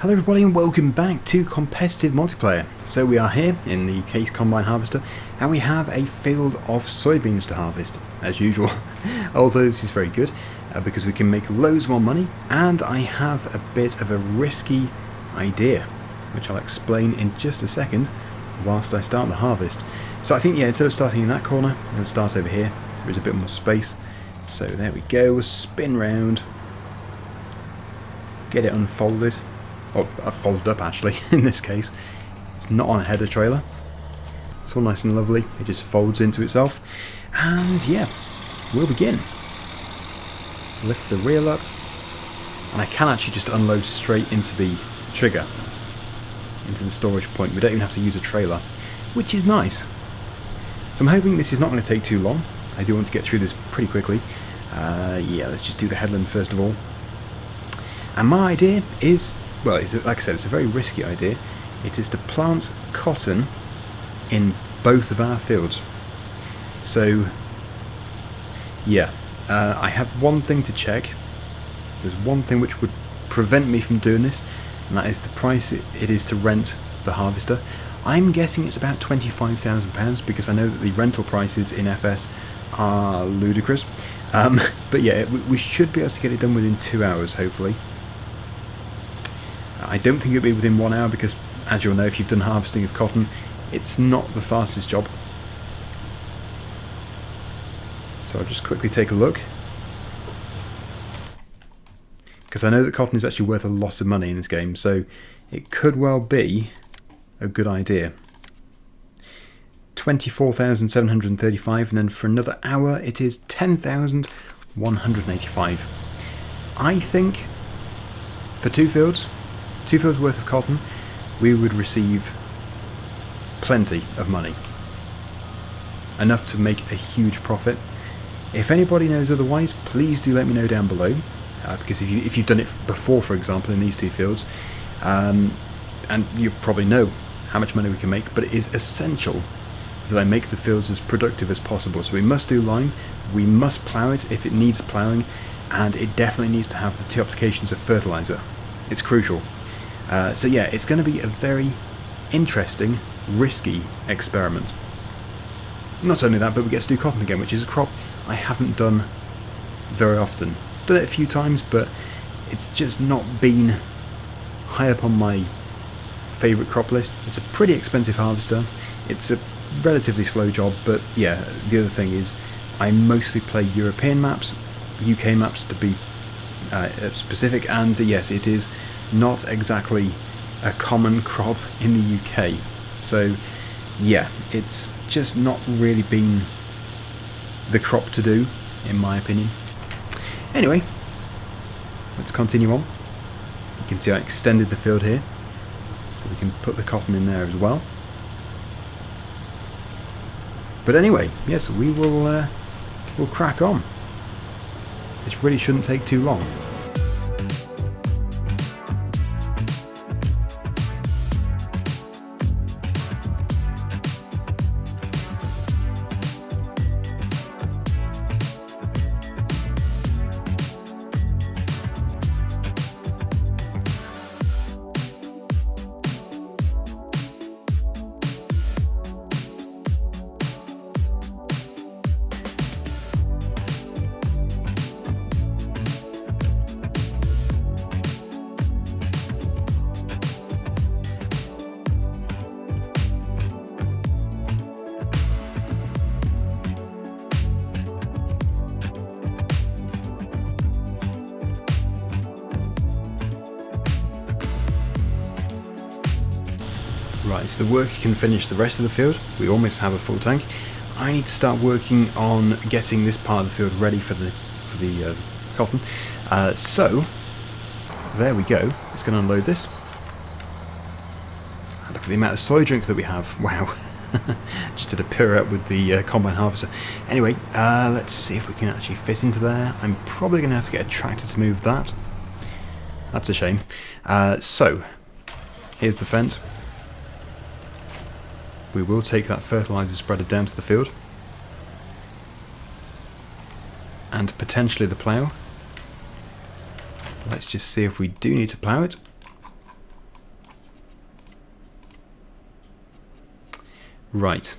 Hello everybody and welcome back to competitive multiplayer. So we are here in the Case Combine Harvester and we have a field of soybeans to harvest as usual. Although this is very good because we can make loads more money, and I have a bit of a risky idea which I'll explain in just a second whilst I start the harvest. So I think, yeah, instead of starting in that corner, I'm going to start over here. There is a bit more space. So there we go, spin round, get it unfolded. Or folded up actually, in this case. It's not on a header trailer. It's all nice and lovely. It just folds into itself. And yeah, we'll begin. Lift the reel up. And I can actually just unload straight into the trigger. Into the storage point. We don't even have to use a trailer. Which is nice. So I'm hoping this is not going to take too long. I do want to get through this pretty quickly. Yeah, let's just do the headland first of all. And my idea is... well, like I said, it's a very risky idea. It is to plant cotton in both of our fields. So, yeah, I have one thing to check. There's one thing which would prevent me from doing this, and that is the price it is to rent the harvester. I'm guessing it's about £25,000 because I know that the rental prices in FS are ludicrous. But yeah, we should be able to get it done within 2 hours, hopefully. I don't think it'll be within 1 hour because, as you'll know if you've done harvesting of cotton, it's not the fastest job. So I'll just quickly take a look. Because I know that cotton is actually worth a lot of money in this game, so it could well be a good idea. 24,735, and then for another hour it is 10,185. I think for two fields worth of cotton, we would receive plenty of money. Enough to make a huge profit. If anybody knows otherwise, please do let me know down below. Because if you've done it before, for example, in these two fields, and you probably know how much money we can make, but it is essential that I make the fields as productive as possible. So we must do lime, we must plough it if it needs ploughing, and it definitely needs to have the 2 applications of fertiliser. It's crucial. So yeah, it's going to be a very interesting, risky experiment. Not only that, but we get to do cotton again, which is a crop I haven't done very often. Done it a few times, but it's just not been high up on my favourite crop list. It's a pretty expensive harvester. It's a relatively slow job, but yeah, the other thing is I mostly play European maps, UK maps to be specific, and yes, it is not exactly a common crop in the UK. So yeah, it's just not really been the crop to do, in my opinion. Anyway, let's continue on. You can see I extended the field here, so we can put the cotton in there as well. But anyway, yes, we will we'll crack on. This really shouldn't take too long. Right, so the worker can finish the rest of the field. We almost have a full tank. I need to start working on getting this part of the field ready for the cotton. So there we go. It's going to unload this. Look at the amount of soy drink that we have. Wow. Just did a pirouette with the combine harvester. Anyway, let's see if we can actually fit into there. I'm probably going to have to get a tractor to move that. That's a shame. So here's the fence. We will take that fertiliser spreader down to the field. And potentially the plough. Let's just see if we do need to plough it. Right.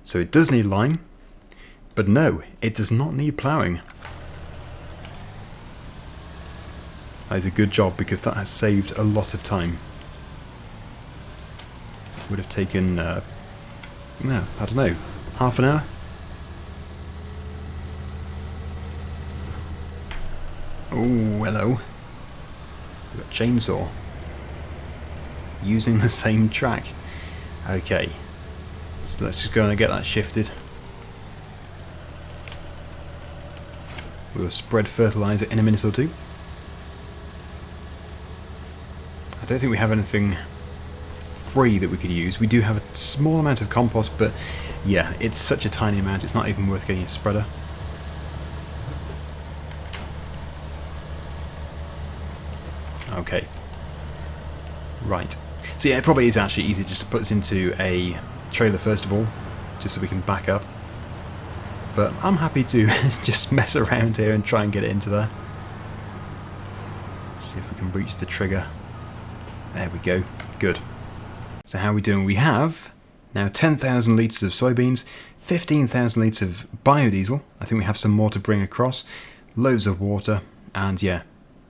So it does need lime, but no, it does not need ploughing. That is a good job, because that has saved a lot of time. Would have taken, no, I don't know, half an hour? Oh, hello. We've got chainsaw. Using the same track. Okay. So let's just go and get that shifted. We'll spread fertiliser in a minute or two. I don't think we have anything free that we could use. We do have a small amount of compost, but yeah, it's such a tiny amount, it's not even worth getting a spreader. Okay. Right. So yeah, it probably is actually easier just to put this into a trailer first of all, just so we can back up. But I'm happy to just mess around here and try and get it into there. See if we can reach the trigger. There we go. Good. So how are we doing? We have now 10,000 litres of soybeans, 15,000 litres of biodiesel. I think we have some more to bring across. Loads of water, and yeah,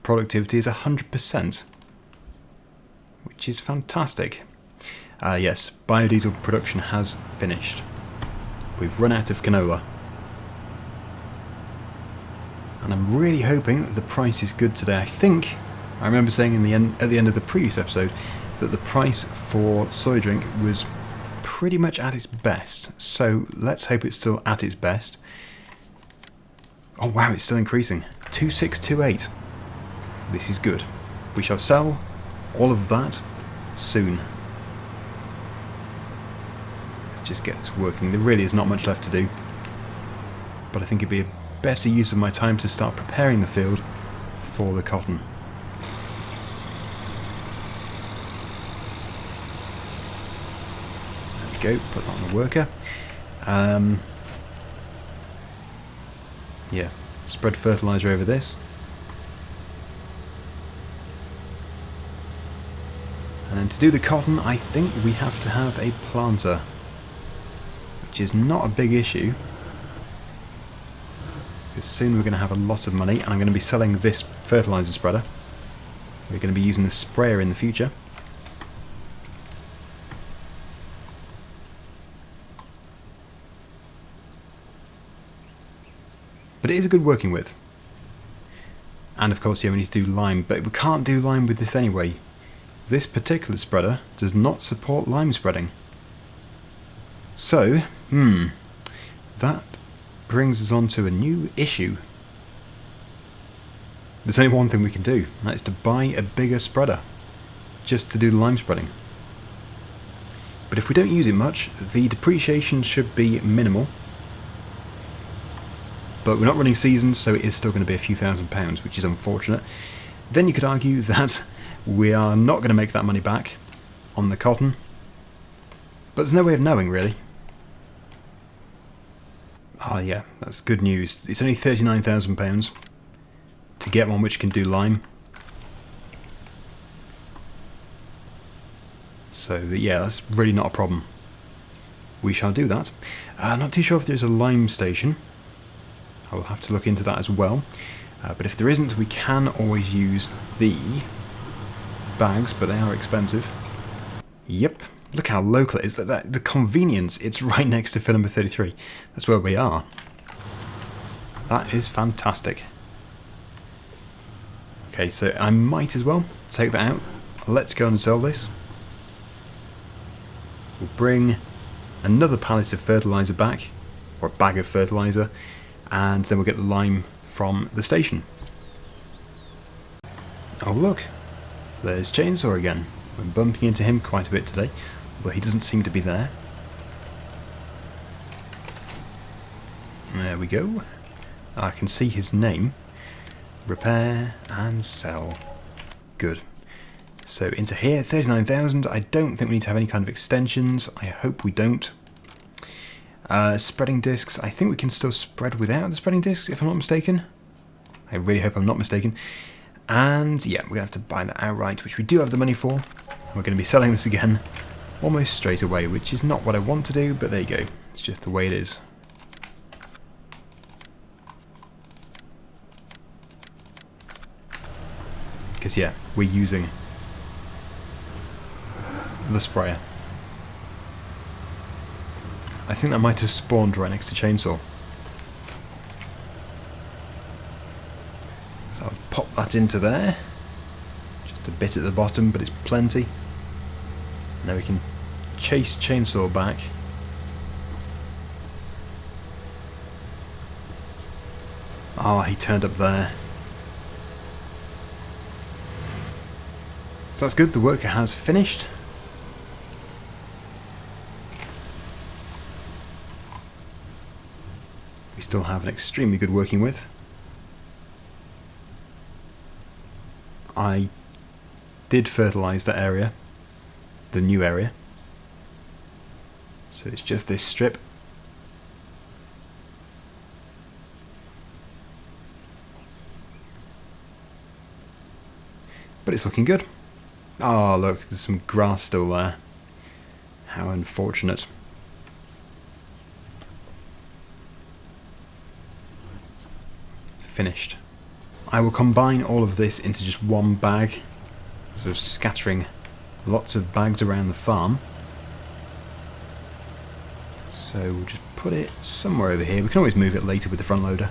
productivity is 100%, which is fantastic. Yes, biodiesel production has finished. We've run out of canola. And I'm really hoping that the price is good today. I remember saying at the end of the previous episode that the price for soy drink was pretty much at its best. So let's hope it's still at its best. Oh wow, it's still increasing. 2628. This is good. We shall sell all of that soon. Just get this working. There really is not much left to do. But I think it'd be a better use of my time to start preparing the field for the cotton. So there we go, put that on the worker. Yeah, spread fertiliser over this. And then to do the cotton, I think we have to have a planter, which is not a big issue. Because soon we're going to have a lot of money, and I'm going to be selling this fertiliser spreader. We're going to be using the sprayer in the future. But it is a good working with. And of course, yeah, we need to do lime, but we can't do lime with this anyway. This particular spreader does not support lime spreading. So, that brings us on to a new issue. There's only one thing we can do, and that is to buy a bigger spreader, just to do the lime spreading. But if we don't use it much, the depreciation should be minimal. But we're not running seasons, so it is still going to be a few £1,000s, which is unfortunate. Then you could argue that we are not going to make that money back on the cotton, but there's no way of knowing, really. Oh yeah, that's good news. It's only £39,000 to get one which can do lime. So yeah, that's really not a problem. We shall do that. Not too sure if there's a lime station. I will have to look into that as well. But if there isn't, we can always use the bags, but they are expensive. Yep. Look how local it is. The convenience, it's right next to fill number 33. That's where we are. That is fantastic. Okay, so I might as well take that out. Let's go and sell this. We'll bring another pallet of fertiliser back, or a bag of fertiliser, and then we'll get the lime from the station. Oh look, there's Chainsaw again. We're bumping into him quite a bit today, but he doesn't seem to be there. There we go. I can see his name. Repair and sell. Good. So into here, 39,000. I don't think we need to have any kind of extensions. I hope we don't. Spreading discs. I think we can still spread without the spreading discs, if I'm not mistaken. I really hope I'm not mistaken. And yeah, we're going to have to buy that outright, which we do have the money for. We're going to be selling this again almost straight away, which is not what I want to do, but there you go. It's just the way it is. Because yeah, we're using the sprayer. I think that might have spawned right next to chainsaw. So I'll pop that into there. Just a bit at the bottom, but it's plenty. Now we can chase chainsaw back. Ah, he turned up there. So that's good, the worker has finished. We still have an extremely good working width. I did fertilise that area, the new area. So it's just this strip. But it's looking good. Oh look, there's some grass still there. How unfortunate. Finished. I will combine all of this into just one bag, sort of scattering lots of bags around the farm. So we'll just put it somewhere over here. We can always move it later with the front loader.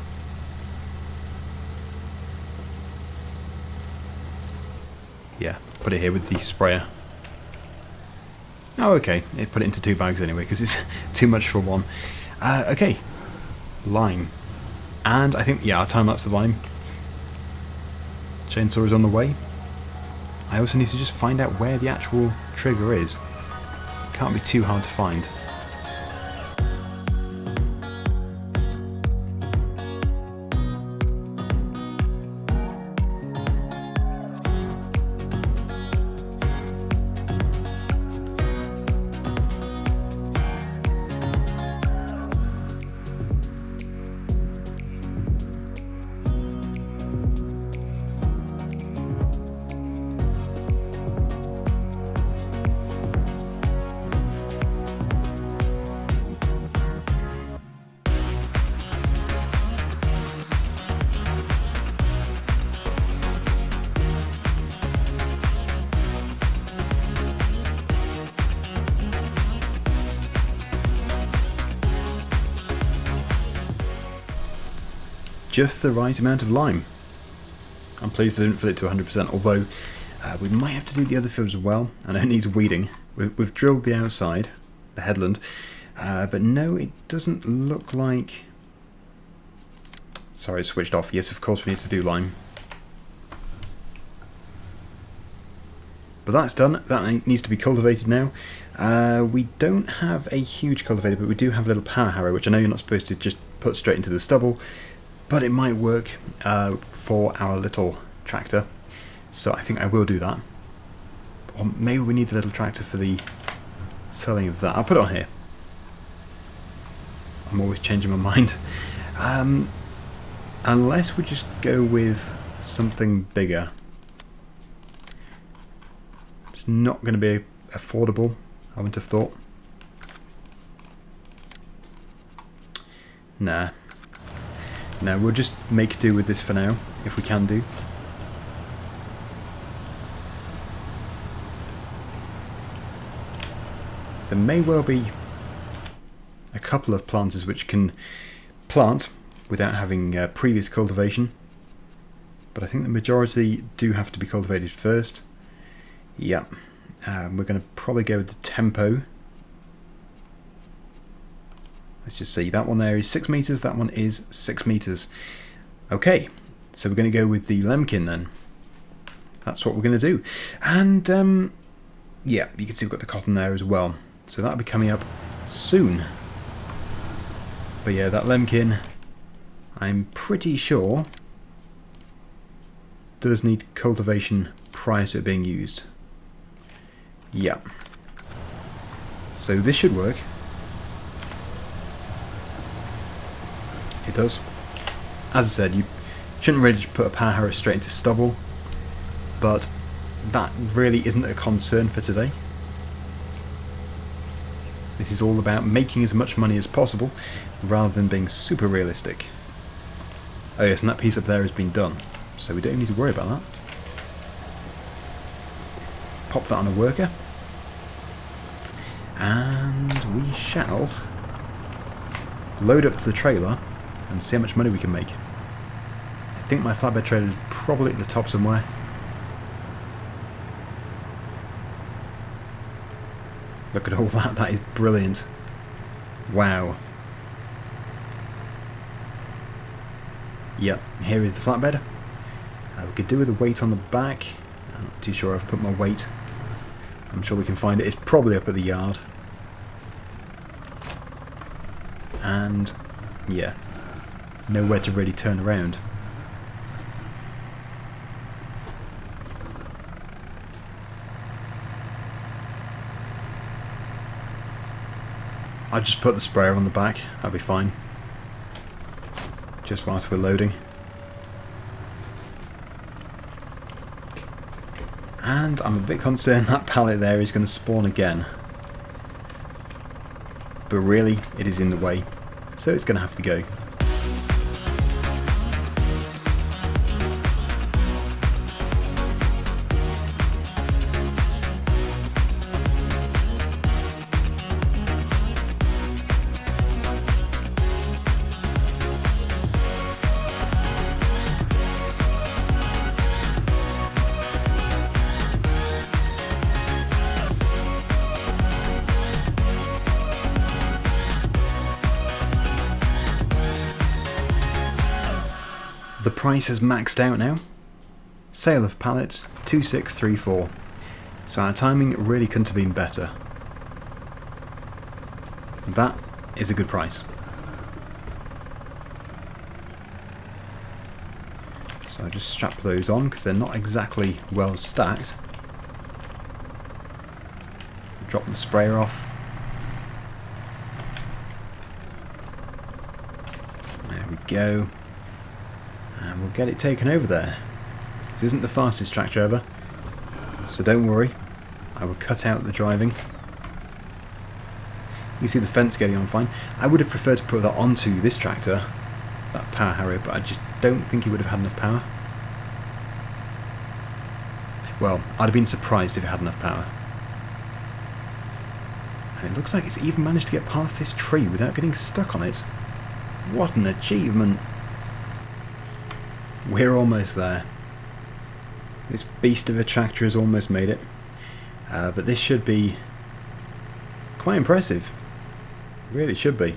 Yeah, put it here with the sprayer. Oh, okay. It put it into two bags anyway, because it's too much for one. Okay. Lime. And I think, yeah, our time-lapse of lime. Chainsaw is on the way. I also need to just find out where the actual trigger is. Can't be too hard to find. Just the right amount of lime. I'm pleased I didn't fill it to 100%, although we might have to do the other fields as well, and it needs weeding. We've drilled the outside, the headland, but no, it doesn't look like... Sorry, it's switched off. Yes, of course we need to do lime. But that's done. That needs to be cultivated now. We don't have a huge cultivator, but we do have a little power harrow, which I know you're not supposed to just put straight into the stubble, but it might work for our little tractor, so I think I will do that. Or maybe we need the little tractor for the selling of that. I'll put it on here. I'm always changing my mind. Unless we just go with something bigger. It's not going to be affordable, I wouldn't have thought. Nah. No, we'll just make do with this for now, if we can do. There may well be a couple of planters which can plant without having previous cultivation, but I think the majority do have to be cultivated first. Yeah, we're going to probably go with the tempo. Let's just see, that one there is 6 meters, that one is 6 meters. Okay, so we're going to go with the lemkin then. That's what we're going to do. And yeah, you can see we've got the cotton there as well. So that'll be coming up soon. But yeah, that lemkin, I'm pretty sure, does need cultivation prior to it being used. Yeah. So this should work. It does. As I said, you shouldn't really just put a power harrow straight into stubble, but that really isn't a concern for today. This is all about making as much money as possible rather than being super realistic. Oh yes, and that piece up there has been done, so we don't need to worry about that. Pop that on a worker, and we shall load up the trailer and see how much money we can make. I think my flatbed trailer is probably at the top somewhere. Look at all that, that is brilliant. Wow. Yep, here is the flatbed. We could do with a weight on the back. I'm not too sure I've put my weight. I'm sure we can find it. It's probably up at the yard. And yeah, nowhere to really turn around. I'll just put the sprayer on the back, that'll be fine. Just whilst we're loading. And I'm a bit concerned that pallet there is going to spawn again. But really, it is in the way, so it's going to have to go. The price has maxed out now. Sale of pallets 2634. So our timing really couldn't have been better. That is a good price. So I just strap those on because they're not exactly well stacked. Drop the sprayer off. There we go. And we'll get it taken over there. This isn't the fastest tractor ever, so don't worry, I will cut out the driving. You see the fence getting on fine. I would have preferred to put that onto this tractor, that power harrier, but I just don't think it would have had enough power. Well, I'd have been surprised if it had enough power. And it looks like it's even managed to get past this tree without getting stuck on it. What an achievement! We're almost there. This beast of a tractor has almost made it. But this should be quite impressive. It really should be.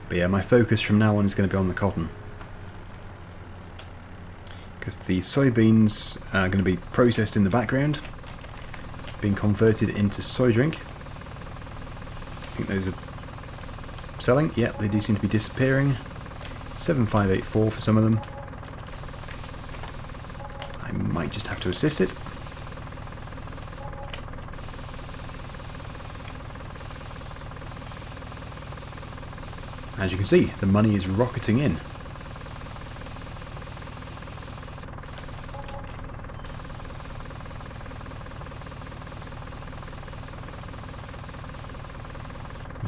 But yeah, my focus from now on is going to be on the cotton. Because the soybeans are going to be processed in the background, being converted into soy drink. I think those are selling. Yep, they do seem to be disappearing. 7584 for some of them. I might just have to assist it. As you can see, the money is rocketing in.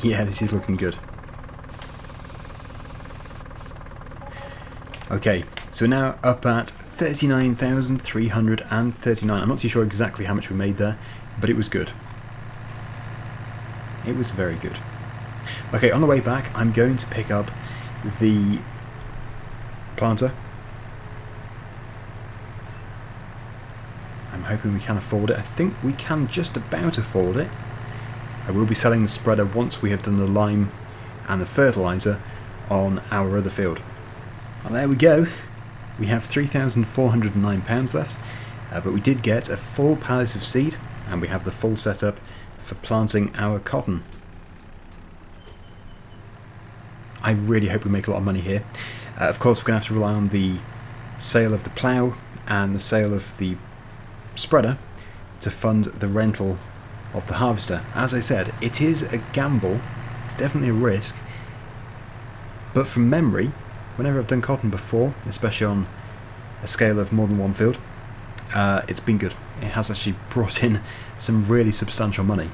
Yeah, this is looking good. Okay, so we're now up at 39,339. I'm not too sure exactly how much we made there, but it was good. It was very good. Okay, on the way back, I'm going to pick up the planter. I'm hoping we can afford it. I think we can just about afford it. I will be selling the spreader once we have done the lime and the fertiliser on our other field. And there we go. We have £3,409 left, but we did get a full pallet of seed, and we have the full setup for planting our cotton. I really hope we make a lot of money here. Of course, we're going to have to rely on the sale of the plough and the sale of the spreader to fund the rental of the harvester. As I said, it is a gamble, it's definitely a risk, but from memory, whenever I've done cotton before, especially on a scale of more than one field, it's been good. It has actually brought in some really substantial money.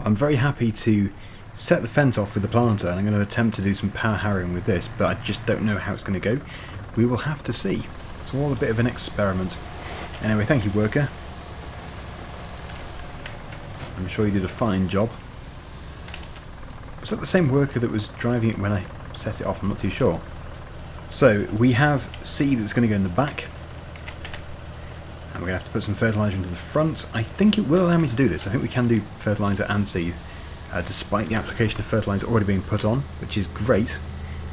I'm very happy to set the fence off with the planter, and I'm going to attempt to do some power harrowing with this, but I just don't know how it's going to go. We will have to see. It's all a bit of an experiment. Anyway, thank you, worker. I'm sure you did a fine job. Was that the same worker that was driving it when I set it off? I'm not too sure. So, we have seed that's going to go in the back. And we're going to have to put some fertiliser into the front. I think it will allow me to do this. I think we can do fertiliser and seed, despite the application of fertiliser already being put on, which is great.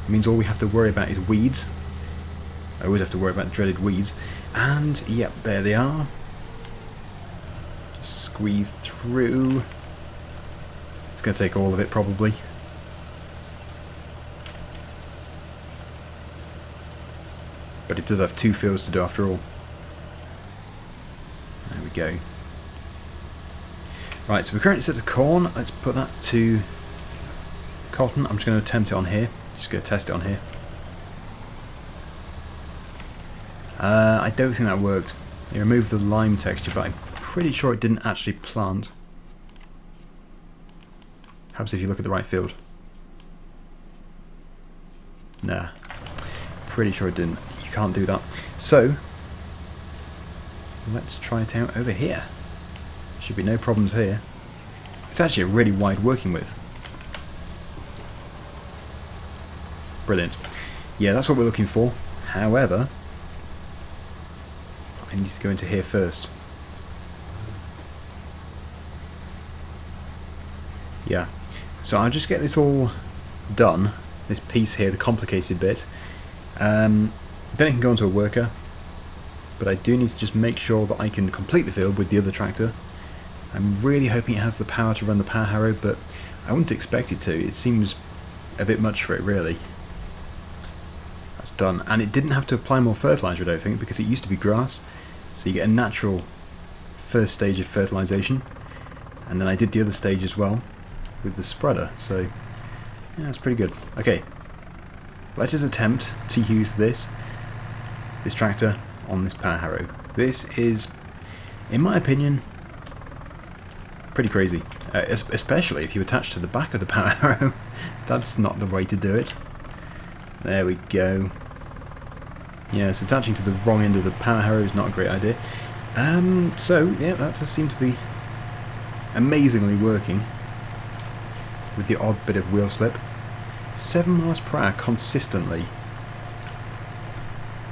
It means all we have to worry about is weeds. I always have to worry about dreaded weeds. And, yep, there they are. Just squeeze through. It's going to take all of it, probably. But it does have 2 fields to do after all. There we go. Right, so we're currently set to corn. Let's put that to cotton. I'm just going to attempt it on here. Just going to test it on here. I don't think that worked. It removed the lime texture, but I'm pretty sure it didn't actually plant. Perhaps if you look at the right field. Nah. Pretty sure it didn't. You can't do that. So, let's try it out over here. Should be no problems here. It's actually a really wide working width. Brilliant. Yeah, that's what we're looking for. However, I need to go into here first. Yeah. So I'll just get this all done. This piece here, the complicated bit. Then it can go onto a worker. But I do need to just make sure that I can complete the field with the other tractor. I'm really hoping it has the power to run the power harrow, but I wouldn't expect it to. It seems a bit much for it, really. That's done. And it didn't have to apply more fertiliser, I don't think, because it used to be grass. So you get a natural first stage of fertilisation. And then I did the other stage as well with the spreader. So, yeah, that's pretty good. Okay. Let us attempt to use this tractor on this power harrow. This is, in my opinion, pretty crazy, especially if you attach to the back of the power harrow. That's not the way to do it. There we go. Yes, attaching to the wrong end of the power harrow is not a great idea. So, yeah, that does seem to be amazingly working with the odd bit of wheel slip. 7 miles per hour consistently.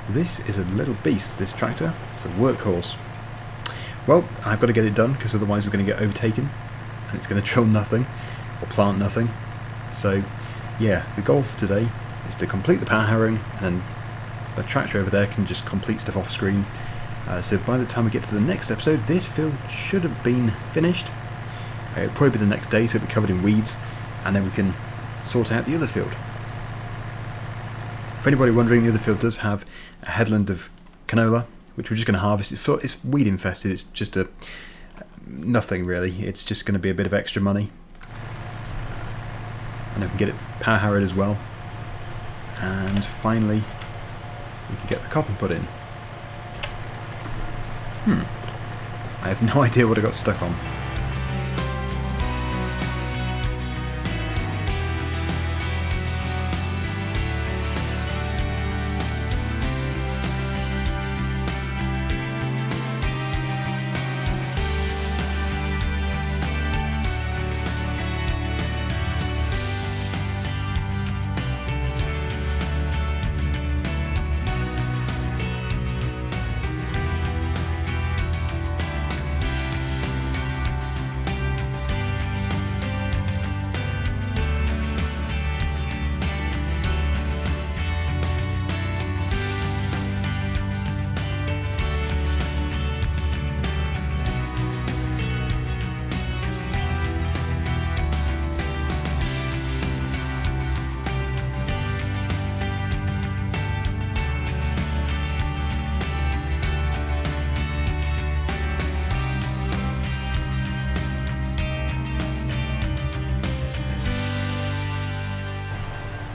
This is a little beast, this tractor. It's a workhorse. Well, I've got to get it done, because otherwise we're going to get overtaken and it's going to drill nothing or plant nothing. So yeah, the goal for today is to complete the power harrowing, and the tractor over there can just complete stuff off screen. So by the time we get to the next episode, this field should have been finished. It'll probably be the next day, so it'll be covered in weeds, and then we can sort out the other field. For anybody wondering, the other field does have a headland of canola, which we're just going to harvest. It's weed infested. It's just nothing really. It's just going to be a bit of extra money, and I can get it power harrowed as well. And finally, we can get the cotton put in. I have no idea what I got stuck on.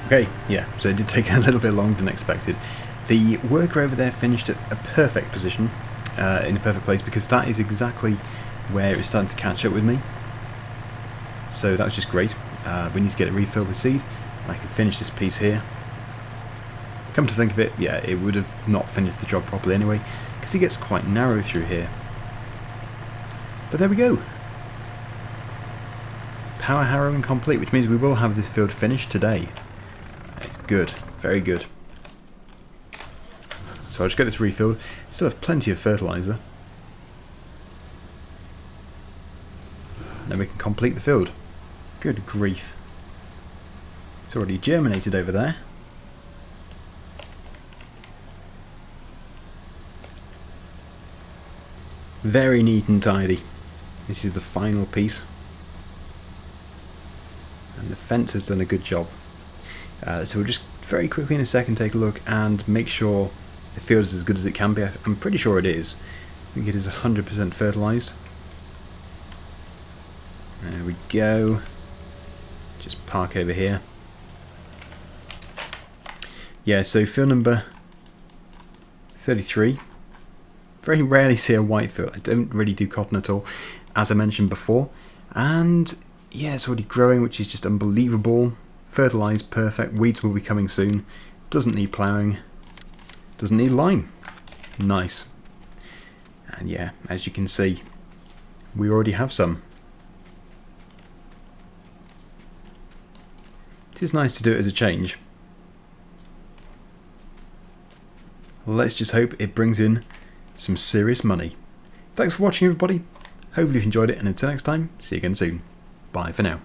Okay, yeah, so it did take a little bit longer than expected. The worker over there finished at a perfect position. in the perfect place, because that is exactly where it's starting to catch up with me. So that was just great. We need to get it refilled with seed. I can finish this piece here. Come to think of it, yeah, it would have not finished the job properly anyway, because it gets quite narrow through here. But there we go. Power harrowing complete, which means we will have this field finished today. It's good, very good. So I'll just get this refilled. Still have plenty of fertiliser. Then we can complete the field. Good grief. It's already germinated over there. Very neat and tidy. This is the final piece. And the fence has done a good job. So we'll just very quickly in a second take a look and make sure the field is as good as it can be. I'm pretty sure it is. I think it is 100% fertilised. There we go. Just park over here. Yeah, so field number 33. Very rarely see a white field. I don't really do cotton at all, as I mentioned before. And yeah, it's already growing, which is just unbelievable. Fertilised, perfect. Weeds will be coming soon. Doesn't need ploughing. Doesn't need lime. Nice. And yeah, as you can see, we already have some. It is nice to do it as a change. Let's just hope it brings in some serious money. Thanks for watching, everybody. Hopefully you've enjoyed it, and until next time, see you again soon. Bye for now.